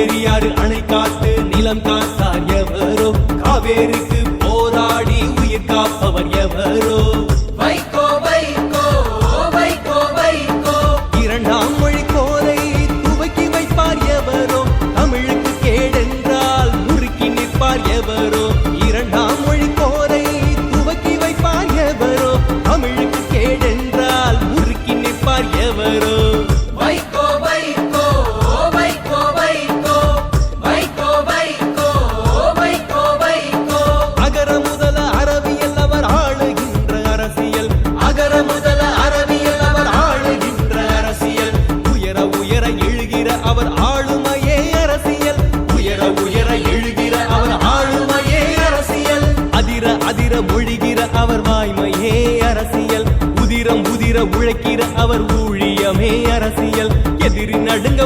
பெரியாறு அணை காத்து நிலம் காத்தார் எவரோ, காவேரிக்கு போராடி உயிர் காப்பவர் எவரோ. வைகோ வைகோ வைகோ வைகோ இரண்டாம் மொழி கோலை துவக்கி வைப்பார் எவரோ, தமிழுக்கு கேடென்றால் முறுக்கி நிற்பார் எவரோ. இரண்டாம் மொழி கோலை துவக்கி வைப்பார் எவரோ, தமிழுக்கு கேடென்றால் முறுக்கி நிற்பார் எவரோ. வைகோ வைகோ வைகோ வைகோ வைகோ வைகோ வைகோ வைகோ அகர முதல அறிவியல் அவர் ஆளுகின்ற அரசியல், அகர முதல அறிவியல் அவர் ஆளுகின்ற அரசியல். உயர உயர எழுகிற அவர் ஆளுமையே அரசியல், உயர உயர எழுகிற அவர் ஆளுமையே அரசியல். அதிர அதிர மொழிகிற அவர் வாய்மையே அரசியல், உதிரம் உதிர உழைக்கிற அவர் ஊழியமே அரசியல். எதிரி நடுங்க